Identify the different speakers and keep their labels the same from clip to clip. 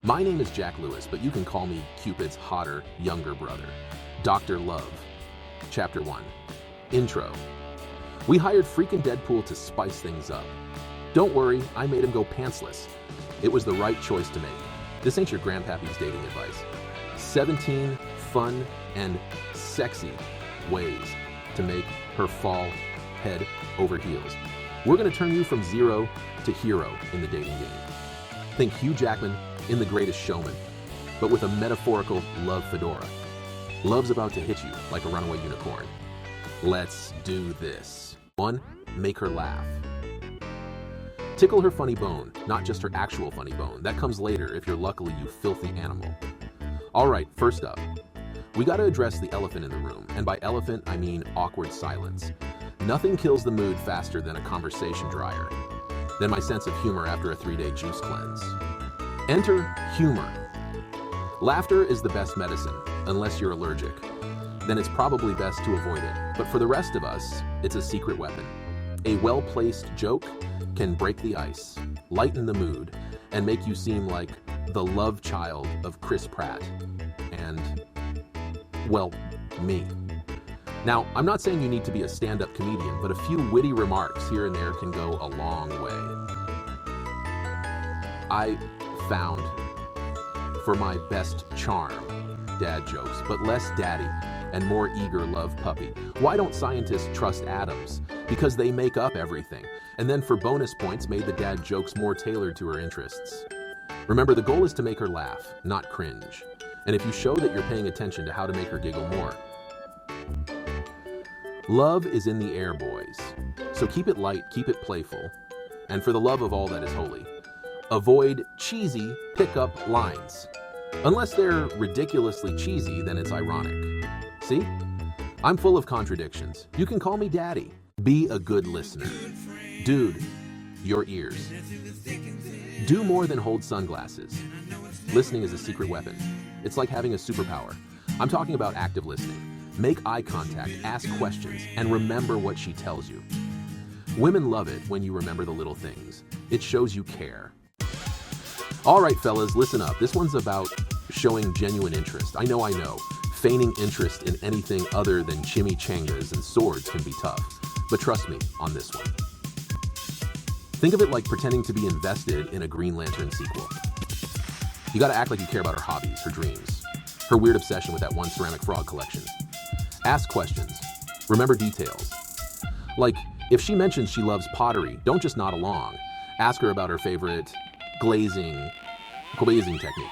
Speaker 1: My name is Jack Lewis, but you can call me Cupid's hotter, younger brother. Dr. Love. Chapter 1. Intro. We hired freaking Deadpool to spice things up. Don't worry, I made him go pantsless. It was the right choice to make. This ain't your grandpappy's dating advice. 17 fun and sexy ways to make her fall head over heels. We're gonna turn you from zero to hero in the dating game. Think Hugh Jackman in The Greatest Showman, but with a metaphorical love fedora. Love's about to hit you like a runaway unicorn. Let's do this. 1. Make her laugh. Tickle her funny bone, not just her actual funny bone. That comes later if you're luckily you filthy animal. All right, first up, we gotta address the elephant in the room. And by elephant, I mean awkward silence. Nothing kills the mood faster than a conversation dryer, than my sense of humor after a 3-day juice cleanse. Enter humor. Laughter is the best medicine, unless you're allergic. Then it's probably best to avoid it. But for the rest of us, it's a secret weapon. A well-placed joke can break the ice, lighten the mood, and make you seem like the love child of Chris Pratt and, well, me. Now, I'm not saying you need to be a stand-up comedian, but a few witty remarks here and there can go a long way. I found for my best charm dad jokes, but less daddy and more eager love puppy. Why don't scientists trust atoms? Because they make up everything. And then for bonus points, made the dad jokes more tailored to her interests. Remember, the goal is to make her laugh, not cringe. And if you show that you're paying attention to how to make her giggle more. Love is in the air, boys. So keep it light, keep it playful. And for the love of all that is holy, avoid cheesy pickup lines. Unless they're ridiculously cheesy, then it's ironic. See? I'm full of contradictions. You can call me daddy. Be a good listener. Dude, your ears. Do more than hold sunglasses. Listening is a secret weapon. It's like having a superpower. I'm talking about active listening. Make eye contact, ask questions, and remember what she tells you. Women love it when you remember the little things. It shows you care. All right, fellas, listen up. This one's about showing genuine interest. I know. Feigning interest in anything other than chimichangas and swords can be tough. But trust me on this one. Think of it like pretending to be invested in a Green Lantern sequel. You gotta act like you care about her hobbies, her dreams, her weird obsession with that one ceramic frog collection. Ask questions. Remember details. Like, if she mentions she loves pottery, don't just nod along. Ask her about her favorite glazing technique.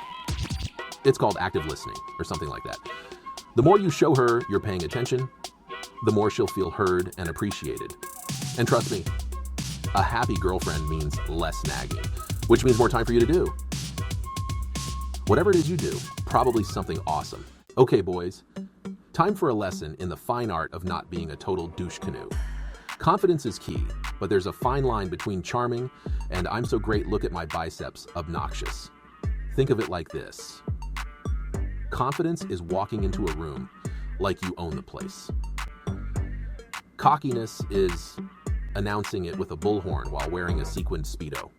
Speaker 1: It's called active listening or something like that. The more you show her you're paying attention, the more she'll feel heard and appreciated. And trust me, a happy girlfriend means less nagging, which means more time for you to do. Whatever it is you do, probably something awesome. Okay, boys, time for a lesson in the fine art of not being a total douche canoe. Confidence is key, but there's a fine line between charming and I'm so great look at my biceps obnoxious. Think of it like this. Confidence is walking into a room like you own the place. Cockiness is announcing it with a bullhorn while wearing a sequined Speedo.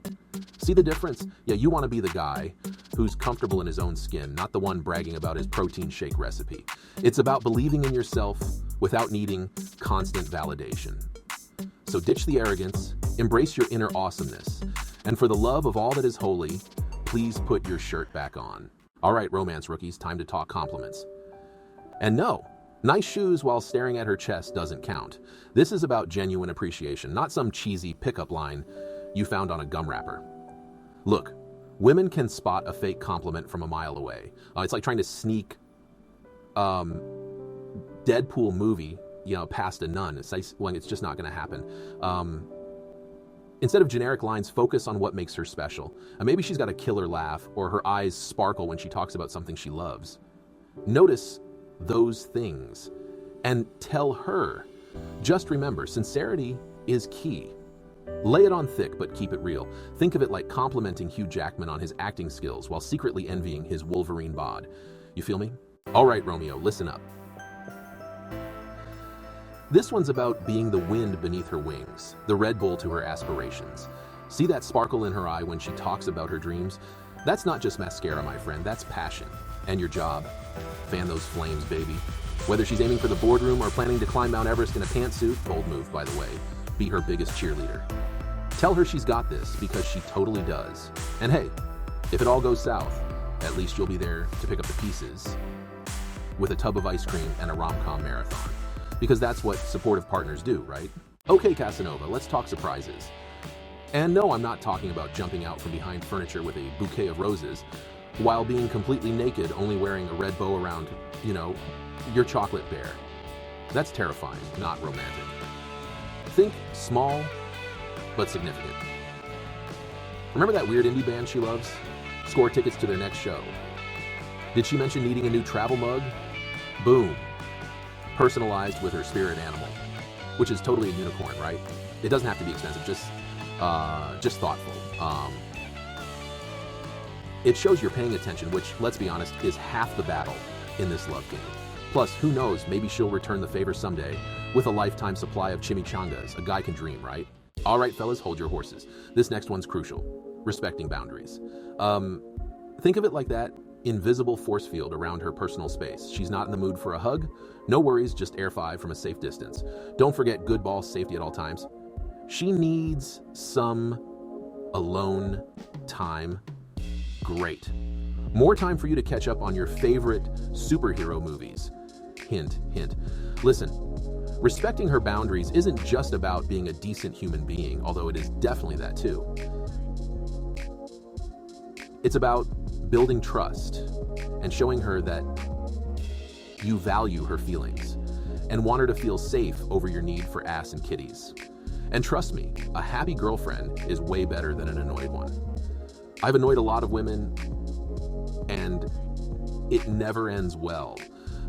Speaker 1: See the difference? Yeah, you want to be the guy who's comfortable in his own skin, not the one bragging about his protein shake recipe. It's about believing in yourself without needing constant validation. So ditch the arrogance, embrace your inner awesomeness, and for the love of all that is holy, please put your shirt back on. All right, romance rookies, time to talk compliments. And no, nice shoes while staring at her chest doesn't count. This is about genuine appreciation, not some cheesy pickup line you found on a gum wrapper. Look, women can spot a fake compliment from a mile away. It's like trying to sneak Deadpool movie, past a nun. It's just not going to happen. Instead of generic lines, focus on what makes her special. And maybe she's got a killer laugh or her eyes sparkle when she talks about something she loves. Notice those things and tell her. Just remember, sincerity is key. Lay it on thick, but keep it real. Think of it like complimenting Hugh Jackman on his acting skills while secretly envying his Wolverine bod. You feel me? All right, Romeo, listen up. This one's about being the wind beneath her wings, the Red Bull to her aspirations. See that sparkle in her eye when she talks about her dreams? That's not just mascara, my friend, that's passion. And your job. Fan those flames, baby. Whether she's aiming for the boardroom or planning to climb Mount Everest in a pantsuit, bold move, by the way, be her biggest cheerleader. Tell her she's got this, because she totally does. And hey, if it all goes south, at least you'll be there to pick up the pieces with a tub of ice cream and a rom-com marathon. Because that's what supportive partners do, right? Okay, Casanova, let's talk surprises. And no, I'm not talking about jumping out from behind furniture with a bouquet of roses while being completely naked, only wearing a red bow around, your chocolate bear. That's terrifying, not romantic. Think small, but significant. Remember that weird indie band she loves? Score tickets to their next show. Did she mention needing a new travel mug? Boom. Personalized with her spirit animal, which is totally a unicorn, right? It doesn't have to be expensive, just thoughtful. It shows you're paying attention, which, let's be honest, is half the battle in this love game. Plus, who knows, maybe she'll return the favor someday with a lifetime supply of chimichangas. A guy can dream, right? All right, fellas, hold your horses. This next one's crucial. Respecting boundaries. Think of it like that invisible force field around her personal space. She's not in the mood for a hug. No worries, just air 5 from a safe distance. Don't forget good ball safety at all times. She needs some alone time. Great. More time for you to catch up on your favorite superhero movies. Hint, hint. Listen, respecting her boundaries isn't just about being a decent human being, although it is definitely that too. It's about building trust and showing her that you value her feelings and want her to feel safe over your need for ass and kitties. And trust me, a happy girlfriend is way better than an annoyed one. I've annoyed a lot of women, and it never ends well.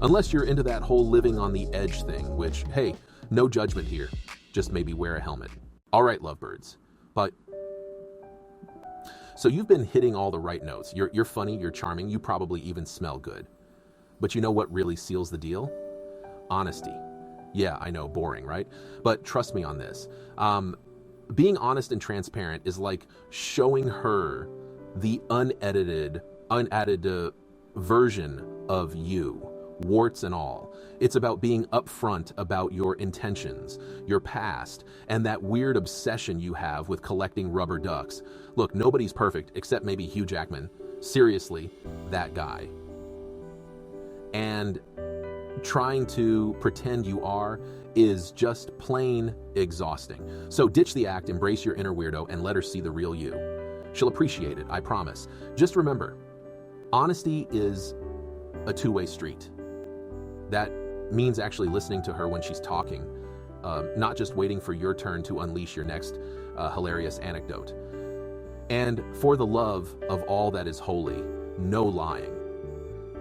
Speaker 1: Unless you're into that whole living on the edge thing, which, hey, no judgment here. Just maybe wear a helmet. All right, lovebirds. But, so you've been hitting all the right notes. You're funny, you're charming, you probably even smell good. But you know what really seals the deal? Honesty. Yeah, I know, boring, right? But trust me on this. Being honest and transparent is like showing her the unedited version of you, warts and all. It's about being upfront about your intentions, your past, and that weird obsession you have with collecting rubber ducks. Look, nobody's perfect except maybe Hugh Jackman. Seriously, that guy. And trying to pretend you are is just plain exhausting. So ditch the act, embrace your inner weirdo, and let her see the real you. She'll appreciate it, I promise. Just remember, honesty is a two-way street. That means actually listening to her when she's talking, not just waiting for your turn to unleash your next hilarious anecdote. And for the love of all that is holy, no lying.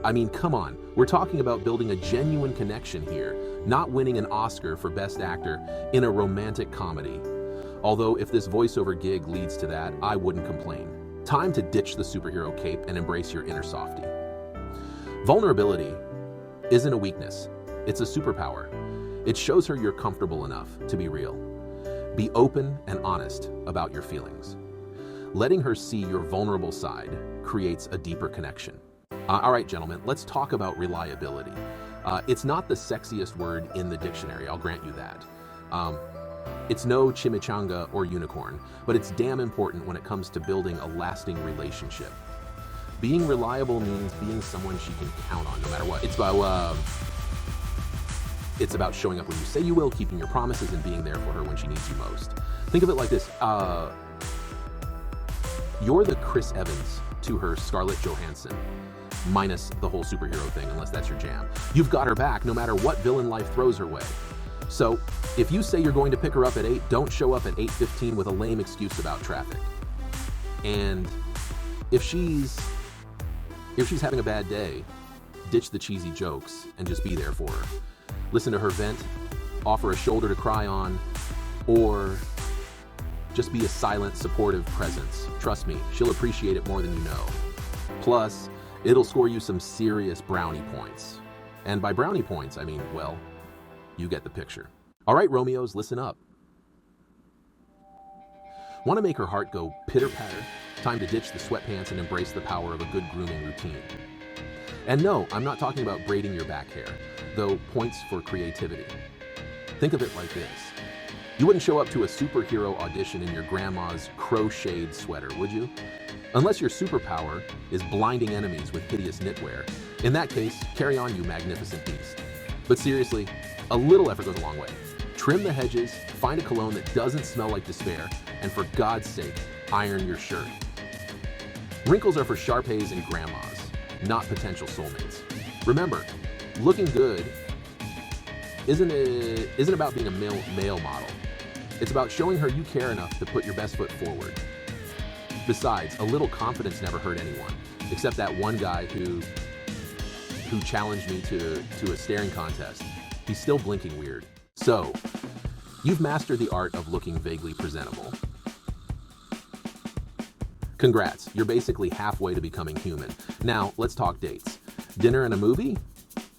Speaker 1: I mean, come on, we're talking about building a genuine connection here, not winning an Oscar for Best Actor in a romantic comedy. Although if this voiceover gig leads to that, I wouldn't complain. Time to ditch the superhero cape and embrace your inner softie. Vulnerability isn't a weakness, it's a superpower. It shows her you're comfortable enough to be real. Be open and honest about your feelings. Letting her see your vulnerable side creates a deeper connection. All right, gentlemen, let's talk about reliability. It's not the sexiest word in the dictionary, I'll grant you that. It's no chimichanga or unicorn, but it's damn important when it comes to building a lasting relationship. Being reliable means being someone she can count on no matter what. It's about showing up when you say you will, keeping your promises, and being there for her when she needs you most. Think of it like this. You're the Chris Evans to her Scarlett Johansson, minus the whole superhero thing, unless that's your jam. You've got her back no matter what villain life throws her way. So if you say you're going to pick her up at 8, don't show up at 8:15 with a lame excuse about traffic. And if she's having a bad day, ditch the cheesy jokes and just be there for her. Listen to her vent, offer a shoulder to cry on, or just be a silent, supportive presence. Trust me, she'll appreciate it more than you know. Plus, it'll score you some serious brownie points. And by brownie points, I mean, well, you get the picture. All right, Romeos, listen up. Want to make her heart go pitter-patter? Time to ditch the sweatpants and embrace the power of a good grooming routine. And no, I'm not talking about braiding your back hair, though points for creativity. Think of it like this. You wouldn't show up to a superhero audition in your grandma's crocheted sweater, would you? Unless your superpower is blinding enemies with hideous knitwear. In that case, carry on, you magnificent beast. But seriously, a little effort goes a long way. Trim the hedges, find a cologne that doesn't smell like despair, and for God's sake, iron your shirt. Wrinkles are for Sharpays and grandmas, not potential soulmates. Remember, looking good isn't about being a male model. It's about showing her you care enough to put your best foot forward. Besides, a little confidence never hurt anyone, except that one guy who challenged me to a staring contest. He's still blinking weird. So, you've mastered the art of looking vaguely presentable. Congrats, you're basically halfway to becoming human. Now, let's talk dates. Dinner and a movie?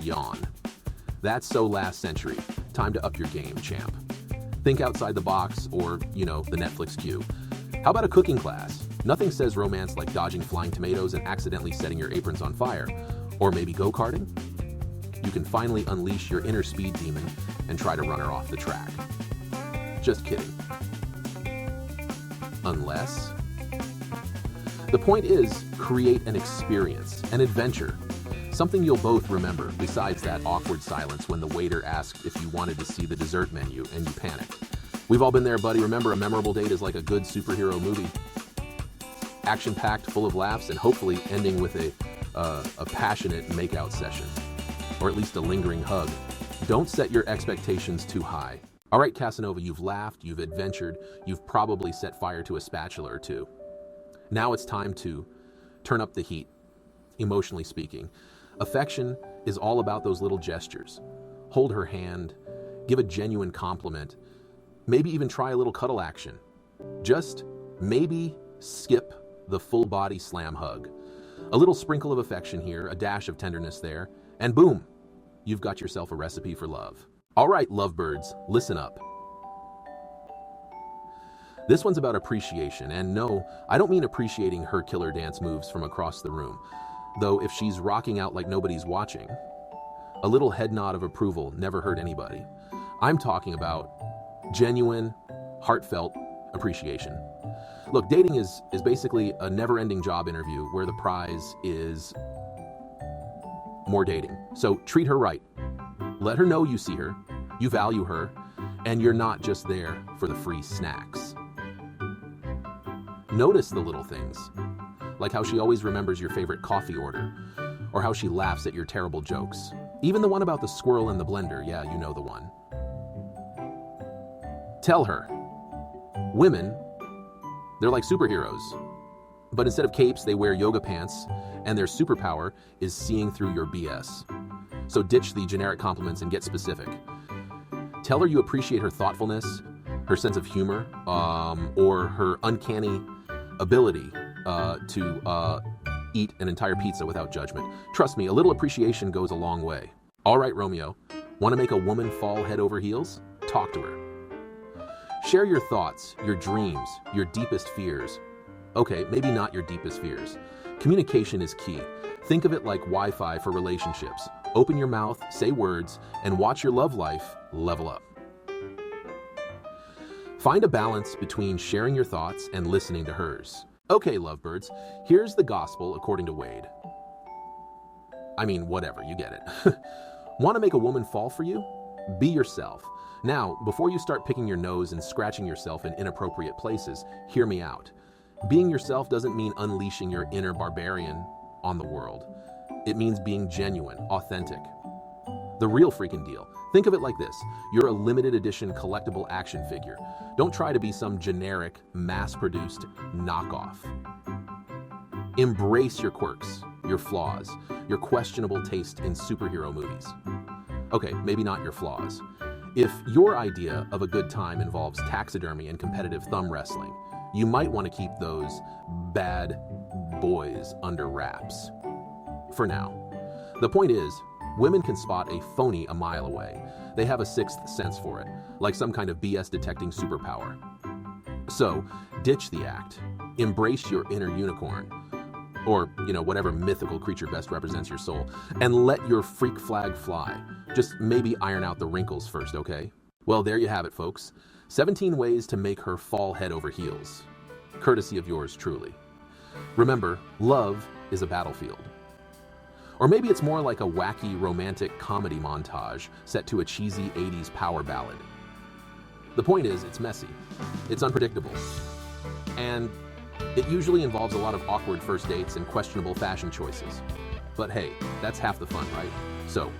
Speaker 1: Yawn. That's so last century. Time to up your game, champ. Think outside the box or, the Netflix queue. How about a cooking class? Nothing says romance like dodging flying tomatoes and accidentally setting your aprons on fire. Or maybe go-karting? You can finally unleash your inner speed demon and try to run her off the track. Just kidding. Unless... The point is, create an experience, an adventure. Something you'll both remember, besides that awkward silence when the waiter asked if you wanted to see the dessert menu and you panicked. We've all been there, buddy. Remember, a memorable date is like a good superhero movie. Action-packed, full of laughs, and hopefully ending with a passionate makeout session. Or at least a lingering hug. Don't set your expectations too high. All right, Casanova, you've laughed, you've adventured, you've probably set fire to a spatula or two. Now it's time to turn up the heat, emotionally speaking. Affection is all about those little gestures. Hold her hand, give a genuine compliment, maybe even try a little cuddle action. Just maybe skip the full body slam hug. A little sprinkle of affection here, a dash of tenderness there, and boom, you've got yourself a recipe for love. All right, lovebirds, listen up. This one's about appreciation, and no, I don't mean appreciating her killer dance moves from across the room. Though if she's rocking out like nobody's watching, a little head nod of approval never hurt anybody. I'm talking about genuine, heartfelt appreciation. Look, dating is basically a never-ending job interview where the prize is more dating. So treat her right. Let her know you see her, you value her, and you're not just there for the free snacks. Notice the little things, like how she always remembers your favorite coffee order, or how she laughs at your terrible jokes. Even the one about the squirrel in the blender, yeah, you know the one. Tell her, women, they're like superheroes, but instead of capes, they wear yoga pants, and their superpower is seeing through your BS. So ditch the generic compliments and get specific. Tell her you appreciate her thoughtfulness, her sense of humor, or her uncanny ability to eat an entire pizza without judgment. Trust me, a little appreciation goes a long way. All right, Romeo, want to make a woman fall head over heels? Talk to her. Share your thoughts, your dreams, your deepest fears. Okay, maybe not your deepest fears. Communication is key. Think of it like Wi-Fi for relationships. Open your mouth, say words, and watch your love life level up. Find a balance between sharing your thoughts and listening to hers. Okay, lovebirds, here's the gospel according to Wade. I mean, whatever, you get it. Want to make a woman fall for you? Be yourself. Now, before you start picking your nose and scratching yourself in inappropriate places, hear me out. Being yourself doesn't mean unleashing your inner barbarian on the world. It means being genuine, authentic. The real freaking deal. Think of it like this. You're a limited edition collectible action figure. Don't try to be some generic, mass-produced knockoff. Embrace your quirks, your flaws, your questionable taste in superhero movies. Okay, maybe not your flaws. If your idea of a good time involves taxidermy and competitive thumb wrestling, you might want to keep those bad boys under wraps. For now. The point is, women can spot a phony a mile away. They have a sixth sense for it, like some kind of BS detecting superpower. So, ditch the act. Embrace your inner unicorn, or, whatever mythical creature best represents your soul, and let your freak flag fly. Just maybe iron out the wrinkles first, okay? Well, there you have it, folks. 17 ways to make her fall head over heels. Courtesy of yours truly. Remember, love is a battlefield. Or maybe it's more like a wacky romantic comedy montage set to a cheesy 80s power ballad. The point is, it's messy, it's unpredictable, and it usually involves a lot of awkward first dates and questionable fashion choices. But hey, that's half the fun, right? So,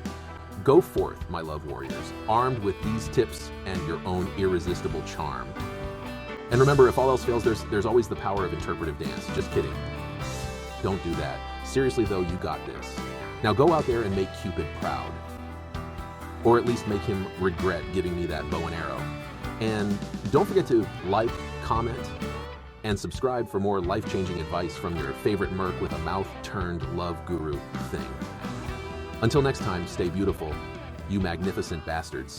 Speaker 1: go forth, my love warriors, armed with these tips and your own irresistible charm. And remember, if all else fails, there's always the power of interpretive dance. Just kidding. Don't do that. Seriously though, you got this. Now go out there and make Cupid proud. Or at least make him regret giving me that bow and arrow. And don't forget to like, comment, and subscribe for more life-changing advice from your favorite merc with a mouth-turned love guru thing. Until next time, stay beautiful, you magnificent bastards.